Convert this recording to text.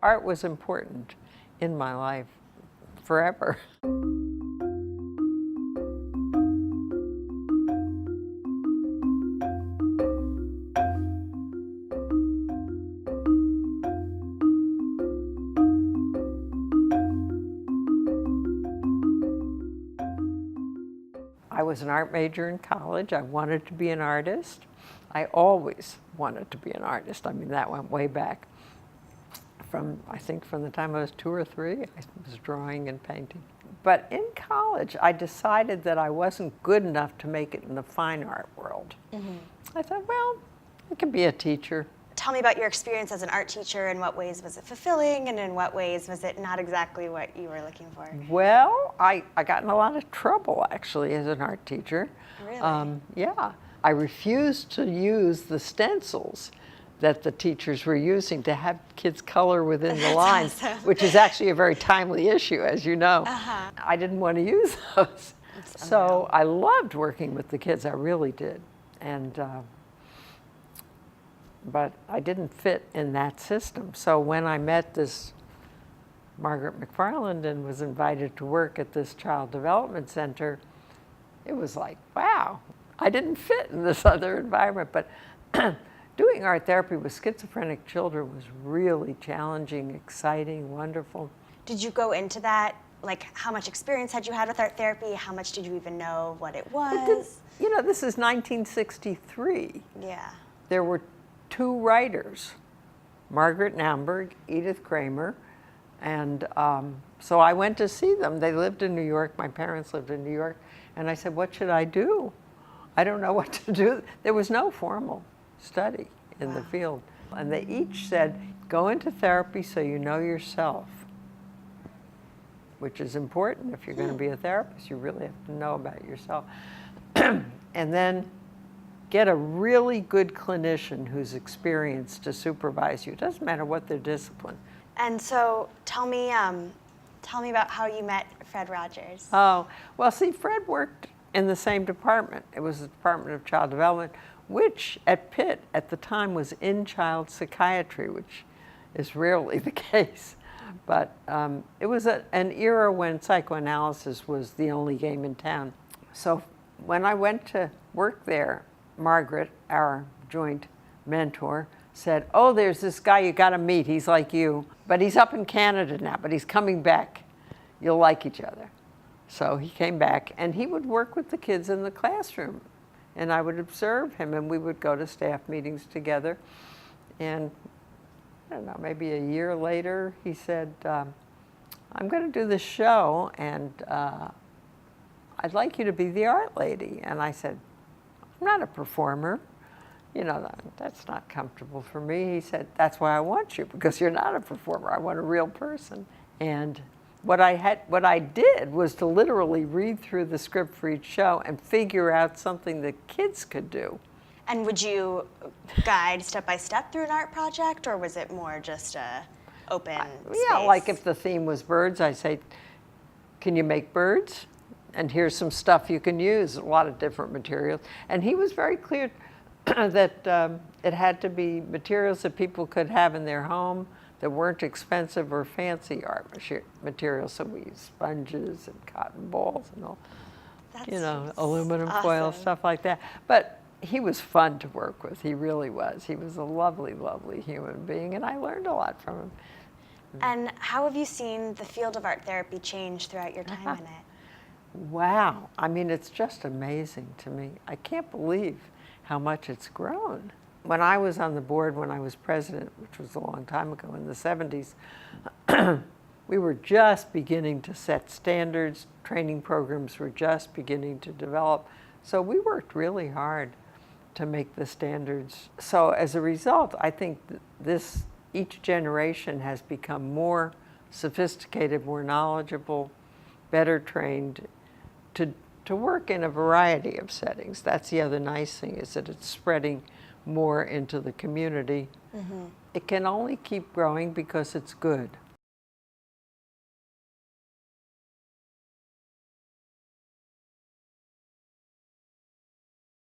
Art was important in my life forever. I was an art major in college. I wanted to be an artist. I always wanted to be an artist. I mean, that went way back. I think from the time I was 2 or 3, I was drawing and painting. But in college, I decided that I wasn't good enough to make it in the fine art world. I thought, well, I could be a teacher. Tell me about your experience as an art teacher. In what ways was it fulfilling, and in what ways was it not exactly what you were looking for? Well, I got in a lot of trouble, actually, as an art teacher. Really? Yeah. I refused to use the stencils that the teachers were using to have kids color within the lines, awesome. Which is actually a very timely issue, as you know. I didn't want to use those. So I loved working with the kids, I really did. But I didn't fit in that system. So when I met this Margaret McFarland and was invited to work at this child development center, it was like, wow, I didn't fit in this other environment. But doing art therapy with schizophrenic children was really challenging, exciting, wonderful. Did you go into that, like how much experience had you had with art therapy? How much did you even know what it was? You know, this is 1963. Yeah. There were 2 writers, Margaret Naumburg, Edith Kramer, and so I went to see them. They lived in New York. My parents lived in New York. And I said, what should I do? I don't know what to do. There was no formal study in the field. And they each said, go into therapy so you know yourself, which is important. If you're going to be a therapist, you really have to know about yourself. And then get a really good clinician who's experienced to supervise you. It doesn't matter what their discipline. And so tell me about how you met Fred Rogers. Oh, well, see, Fred worked in the same department. It was the Department of Child Development, which at Pitt at the time was in child psychiatry, which is rarely the case. But it was an era when psychoanalysis was the only game in town. So when I went to work there, Margaret, our joint mentor, said, oh, there's this guy you got to meet. He's like you, but he's up in Canada now, but he's coming back. You'll like each other. So he came back, and he would work with the kids in the classroom, and I would observe him, and we would go to staff meetings together. And I don't know, maybe a year later, he said, I'm going to do this show, and I'd like you to be the art lady. And I said, I'm not a performer. You know, that's not comfortable for me. He said, that's why I want you, because you're not a performer. I want a real person. And what I did was to literally read through the script for each show and figure out something that kids could do. And would you guide step by step through an art project, or was it more just a open space? Yeah, like if the theme was birds, I say, can you make birds? And here's some stuff you can use, a lot of different materials. And he was very clear that it had to be materials that people could have in their home that weren't expensive or fancy art materials. So we used sponges and cotton balls and all, aluminum foil, stuff like that. But he was fun to work with. He really was. He was a lovely, lovely human being, and I learned a lot from him. And how have you seen the field of art therapy change throughout your time in it? Wow. I mean, it's just amazing to me. I can't believe how much it's grown. When I was on the board, when I was president, which was a long time ago in the 70s, we were just beginning to set standards. Training programs were just beginning to develop. So we worked really hard to make the standards. So as a result, I think each generation has become more sophisticated, more knowledgeable, better trained to work in a variety of settings. That's the other nice thing, is that it's spreading more into the community. It can only keep growing because it's good.